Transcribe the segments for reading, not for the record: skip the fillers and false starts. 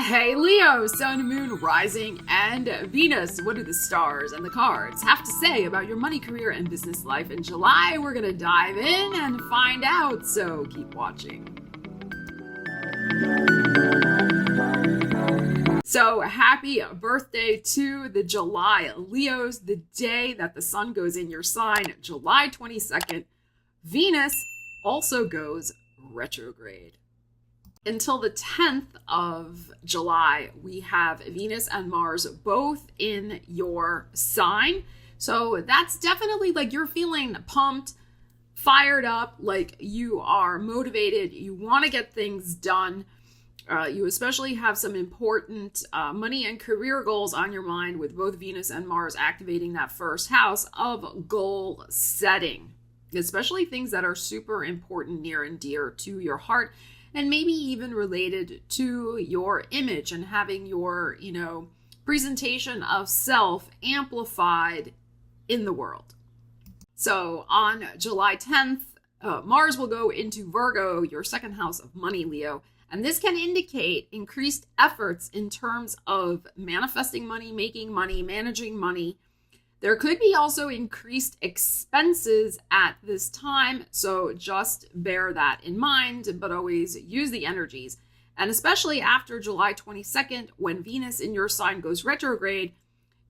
Hey Leo, Sun, Moon, Rising, and Venus. What do the stars and the cards have to say about your money, career, and business life in July? We're going to dive in and find out, so keep watching. So happy birthday to the July Leos, the day that the sun goes in your sign, July 22nd. Venus also goes retrograde. Until the 10th of July, we have Venus and Mars both in your sign. So that's definitely like you're feeling pumped, fired up, like you are motivated, you want to get things done. You especially have some important money and career goals on your mind with both Venus and Mars activating that first house of goal setting, especially things that are super important, near and dear to your heart, and maybe even related to your image and having your, presentation of self amplified in the world. So on July 10th, Mars will go into Virgo, your second house of money, Leo. And this can indicate increased efforts in terms of manifesting money, making money, managing money. There could be also increased expenses at this time, so just bear that in mind, but always use the energies. And especially after July 22nd, when Venus in your sign goes retrograde,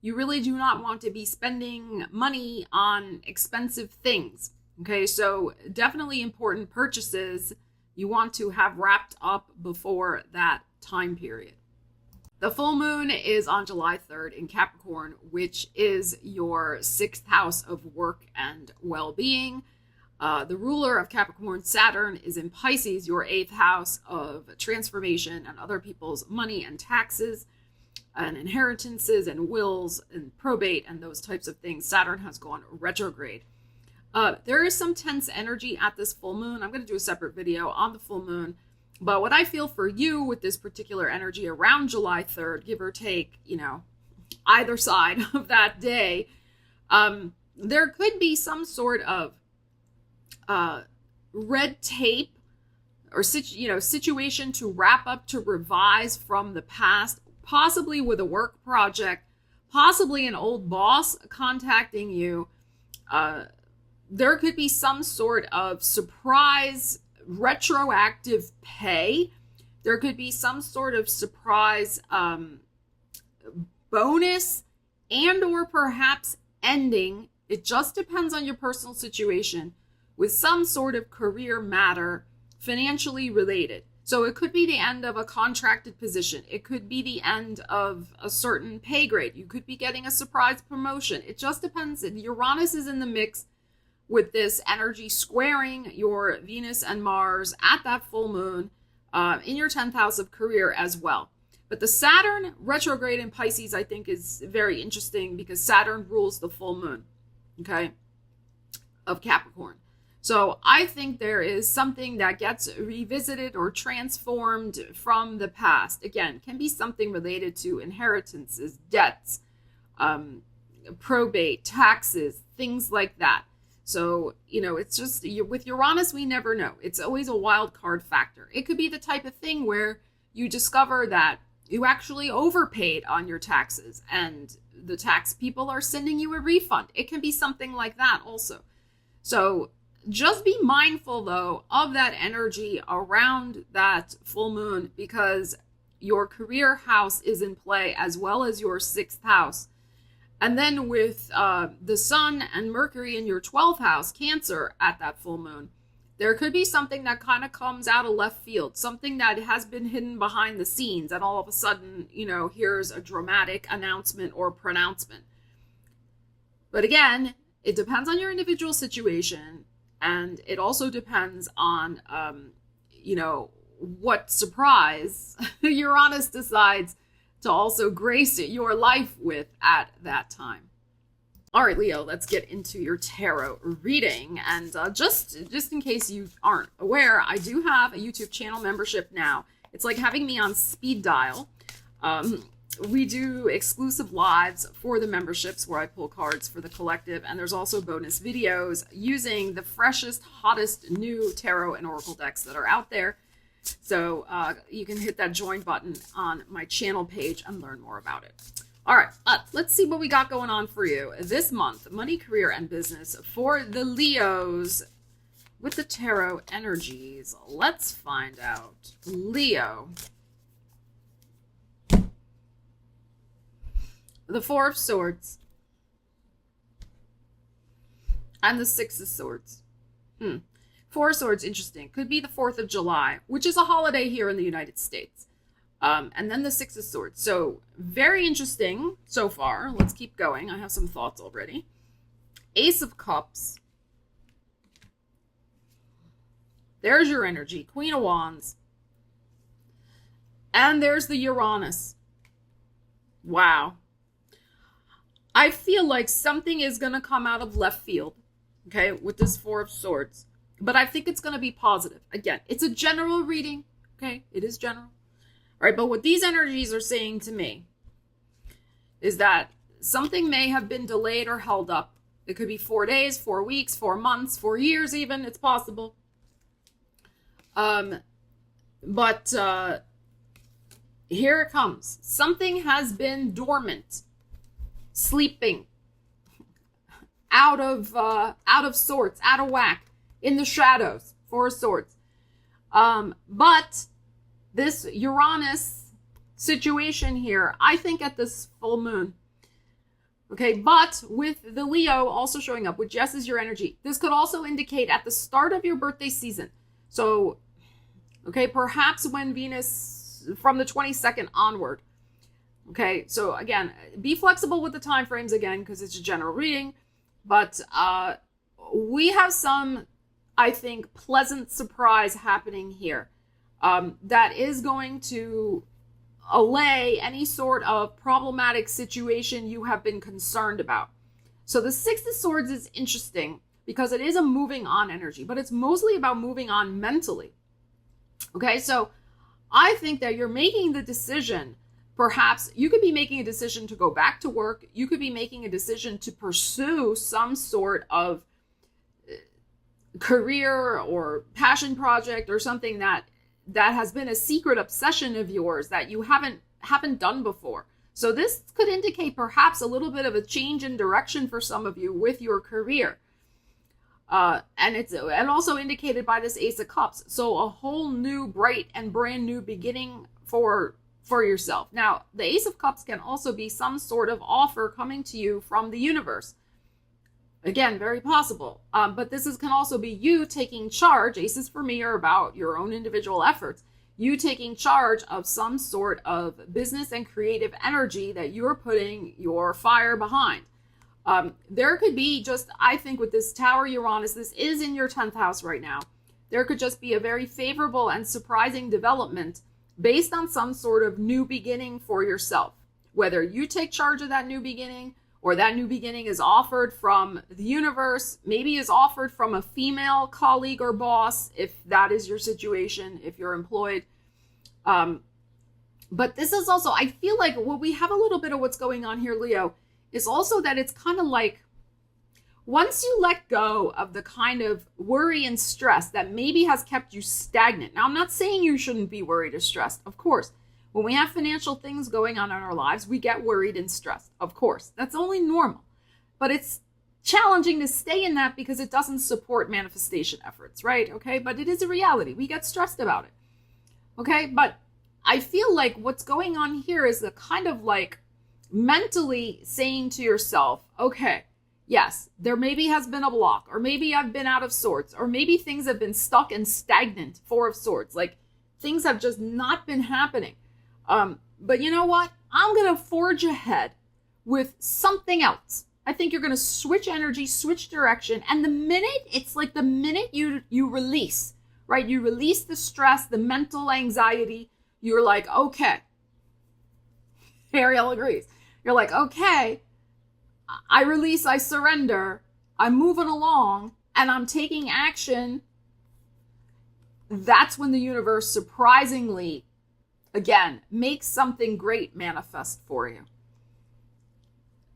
you really do not want to be spending money on expensive things. Okay, so definitely important purchases you want to have wrapped up before that time period. The full moon is on July 3rd in Capricorn, which is your sixth house of work and well-being. The ruler of Capricorn, Saturn, is in Pisces, your eighth house of transformation and other people's money and taxes and inheritances and wills and probate and those types of things. Saturn has gone retrograde. There is some tense energy at this full moon. I'm going to do a separate video on the full moon. But what I feel for you with this particular energy around July 3rd, give or take, either side of that day, there could be some sort of red tape or situation to wrap up, to revise from the past, possibly with a work project, possibly an old boss contacting you. There could be some sort of surprise retroactive pay. There could be some sort of surprise bonus and or perhaps ending. It just depends on your personal situation with some sort of career matter financially related. So it could be the end of a contracted position. It could be the end of a certain pay grade. You could be getting a surprise promotion. It just depends. Uranus is in the mix with this energy squaring your Venus and Mars at that full moon in your 10th house of career as well. But the Saturn retrograde in Pisces, I think, is very interesting because Saturn rules the full moon, okay, of Capricorn. So I think there is something that gets revisited or transformed from the past. Again, can be something related to inheritances, debts, probate, taxes, things like that. So, it's just with Uranus, we never know. It's always a wild card factor. It could be the type of thing where you discover that you actually overpaid on your taxes and the tax people are sending you a refund. It can be something like that also. So just be mindful, though, of that energy around that full moon because your career house is in play as well as your sixth house. And then with the sun and Mercury in your 12th house, Cancer, at that full moon, there could be something that kind of comes out of left field, something that has been hidden behind the scenes. And all of a sudden, here's a dramatic announcement or pronouncement. But again, it depends on your individual situation. And it also depends on, what surprise Uranus decides to also grace your life with at that time. All right, Leo, let's get into your tarot reading. And just in case you aren't aware, I do have a YouTube channel membership now. It's like having me on speed dial. We do exclusive lives for the memberships where I pull cards for the collective. And there's also bonus videos using the freshest, hottest new tarot and oracle decks that are out there. So you can hit that join button on my channel page and learn more about it. All right, let's see what we got going on for you this month. Money, career, and business for the Leos with the tarot energies. Let's find out. Leo. The Four of Swords. And the Six of Swords. Four of Swords, interesting. Could be the 4th of July, which is a holiday here in the United States. And then the Six of Swords. So very interesting so far. Let's keep going. I have some thoughts already. Ace of Cups. There's your energy. Queen of Wands. And there's the Uranus. Wow. I feel like something is going to come out of left field, okay, with this Four of Swords. But I think it's going to be positive. Again, it's a general reading, okay? It is general. All right, but what these energies are saying to me is that something may have been delayed or held up. It could be 4 days, 4 weeks, 4 months, 4 years even. It's possible. But here it comes. Something has been dormant, sleeping, out of sorts, out of whack, in the shadows. Four of Swords. But this Uranus situation here, I think at this full moon, okay, but with the Leo also showing up, which yes is your energy, this could also indicate at the start of your birthday season. So, okay, perhaps when Venus, from the 22nd onward. Okay, so again, be flexible with the time frames again, because it's a general reading. But we have some, I think, pleasant surprise happening here that is going to allay any sort of problematic situation you have been concerned about. So the Six of Swords is interesting because it is a moving on energy, but it's mostly about moving on mentally. Okay, so I think that you're making the decision. Perhaps you could be making a decision to go back to work. You could be making a decision to pursue some sort of career or passion project or something that has been a secret obsession of yours that you haven't done before. So this could indicate perhaps a little bit of a change in direction for some of you with your career. And also indicated by this Ace of Cups. So a whole new, bright and brand new beginning for yourself. Now, the Ace of Cups can also be some sort of offer coming to you from the universe. Again, very possible. But this can also be you taking charge. Aces for me are about your own individual efforts. You taking charge of some sort of business and creative energy that you're putting your fire behind. There could be just, I think with this Tower Uranus, this is in your 10th house right now. There could just be a very favorable and surprising development based on some sort of new beginning for yourself. Whether you take charge of that new beginning or that new beginning is offered from the universe, maybe is offered from a female colleague or boss, if that is your situation, if you're employed. But this is also, I feel like what we have a little bit of what's going on here, Leo, is also that it's kind of like once you let go of the kind of worry and stress that maybe has kept you stagnant. Now, I'm not saying you shouldn't be worried or stressed. Of course, when we have financial things going on in our lives, we get worried and stressed. Of course, that's only normal. But it's challenging to stay in that because it doesn't support manifestation efforts, right? Okay, but it is a reality. We get stressed about it. Okay, but I feel like what's going on here is the kind of like mentally saying to yourself, okay, yes, there maybe has been a block, or maybe I've been out of sorts, or maybe things have been stuck and stagnant, Four of Swords, like things have just not been happening. But you know what? I'm going to forge ahead with something else. I think you're going to switch energy, switch direction. And the minute you release, right? You release the stress, the mental anxiety. You're like, okay. Ariel agrees. You're like, okay, I release, I surrender. I'm moving along and I'm taking action. That's when the universe surprisingly, again, makes something great manifest for you.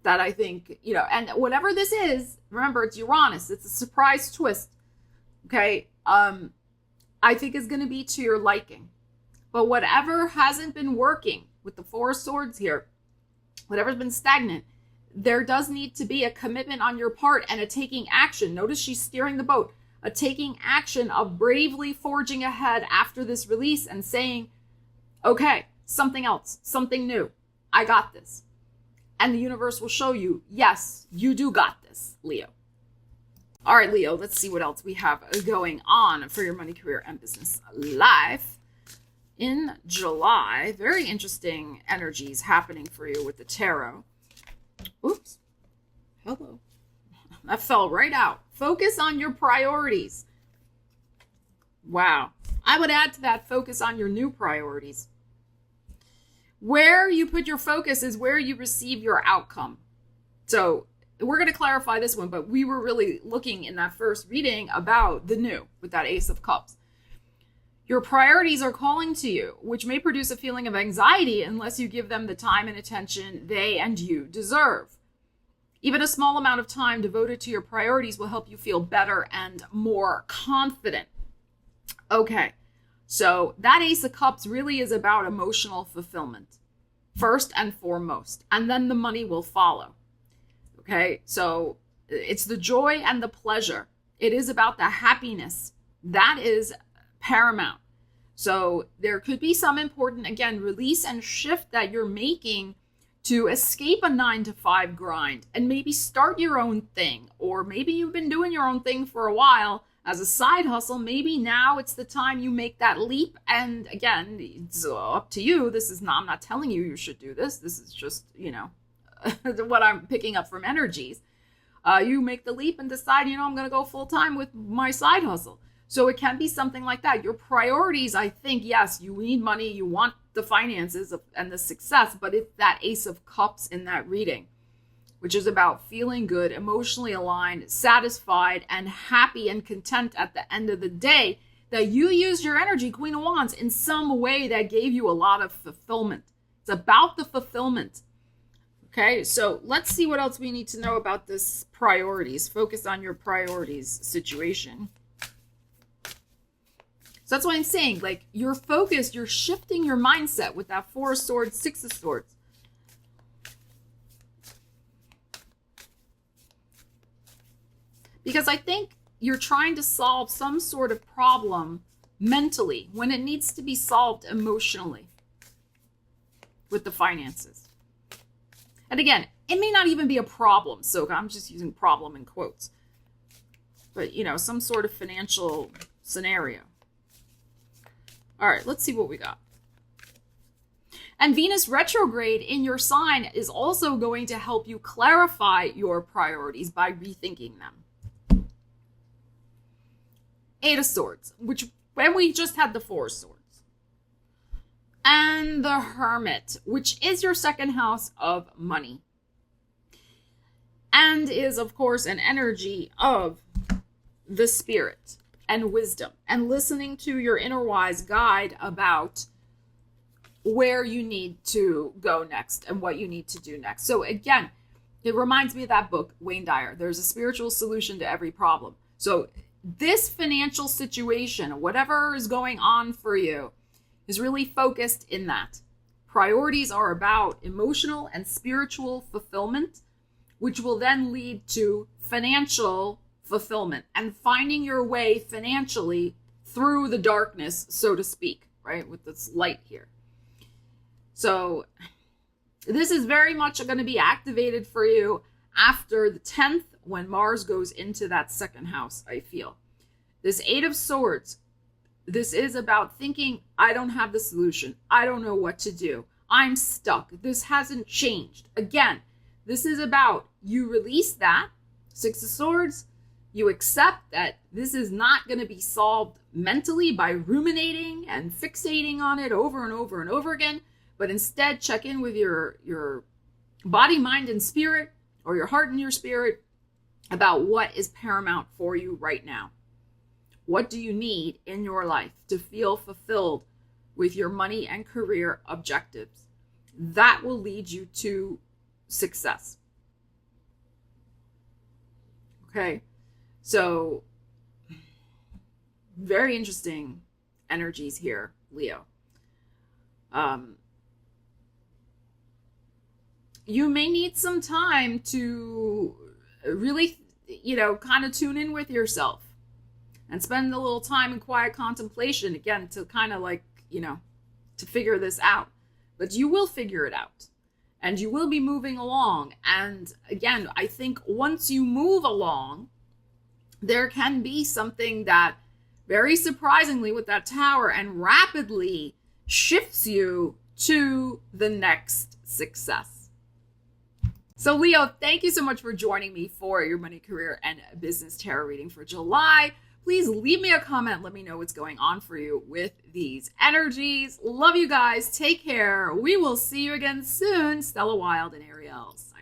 That I think, and whatever this is, remember, it's Uranus. It's a surprise twist. Okay. I I think is going to be to your liking. But whatever hasn't been working with the Four of Swords here, whatever's been stagnant, there does need to be a commitment on your part and a taking action. Notice she's steering the boat. A taking action of bravely forging ahead after this release and saying, okay, something else, something new. I got this. And the universe will show you, yes, you do got this, Leo. All right, Leo, let's see what else we have going on for your money, career, and business life. In July, very interesting energies happening for you with the tarot. Oops. Hello. That fell right out. Focus on your priorities. Wow. I would add to that, focus on your new priorities. Where you put your focus is where you receive your outcome. So we're going to clarify this one, but we were really looking in that first reading about the new with that Ace of Cups. Your priorities are calling to you, which may produce a feeling of anxiety unless you give them the time and attention they and you deserve. Even a small amount of time devoted to your priorities will help you feel better and more confident. Okay, so that Ace of Cups really is about emotional fulfillment, first and foremost, and then the money will follow. Okay, so it's the joy and the pleasure. It is about the happiness. That is paramount. So there could be some important, again, release and shift that you're making to escape a 9-to-5 grind and maybe start your own thing. Or maybe you've been doing your own thing for a while as a side hustle. Maybe now it's the time you make that leap. And again, it's up to you. I'm not telling you you should do this. This is just, what I'm picking up from energies. You make the leap and decide, I'm going to go full time with my side hustle. So it can be something like that. Your priorities, I think, yes, you need money, you want the finances and the success, but it's that Ace of Cups in that reading, which is about feeling good, emotionally aligned, satisfied, and happy and content at the end of the day, that you used your energy, Queen of Wands, in some way that gave you a lot of fulfillment. It's about the fulfillment. Okay, so let's see what else we need to know about this priorities. Focus on your priorities situation. So that's why I'm saying, you're focused, you're shifting your mindset with that Four of Swords, Six of Swords. Because I think you're trying to solve some sort of problem mentally when it needs to be solved emotionally with the finances. And again, it may not even be a problem, so I'm just using problem in quotes. But, some sort of financial scenario. All right, let's see what we got. And Venus retrograde in your sign is also going to help you clarify your priorities by rethinking them. Eight of Swords, when we just had the Four of Swords. And the Hermit, which is your second house of money. And is, of course, an energy of the spirit and wisdom, and listening to your inner wise guide about where you need to go next and what you need to do next. So again, it reminds me of that book, Wayne Dyer. There's a spiritual solution to every problem. So this financial situation, whatever is going on for you, is really focused in that. Priorities are about emotional and spiritual fulfillment, which will then lead to financial fulfillment and finding your way financially through the darkness, so to speak, right? With this light here. So this is very much going to be activated for you after the 10th when Mars goes into that second house, I feel. This Eight of Swords, this is about thinking, I don't have the solution. I don't know what to do. I'm stuck. This hasn't changed. Again, this is about you release that Six of Swords. You accept that this is not going to be solved mentally by ruminating and fixating on it over and over and over again, but instead check in with your body, mind, and spirit, or your heart and your spirit about what is paramount for you right now. What do you need in your life to feel fulfilled with your money and career objectives? That will lead you to success. Okay. So, very interesting energies here, Leo. You may need some time to really, kind of tune in with yourself and spend a little time in quiet contemplation, again, to kind of to figure this out. But you will figure it out, and you will be moving along. And again, I think once you move along, there can be something that very surprisingly with that Tower and rapidly shifts you to the next success. So Leo, thank you so much for joining me for your money, career, and business tarot reading for July. Please leave me a comment. Let me know what's going on for you with these energies. Love you guys. Take care. We will see you again soon. Stella Wilde and Ariel's.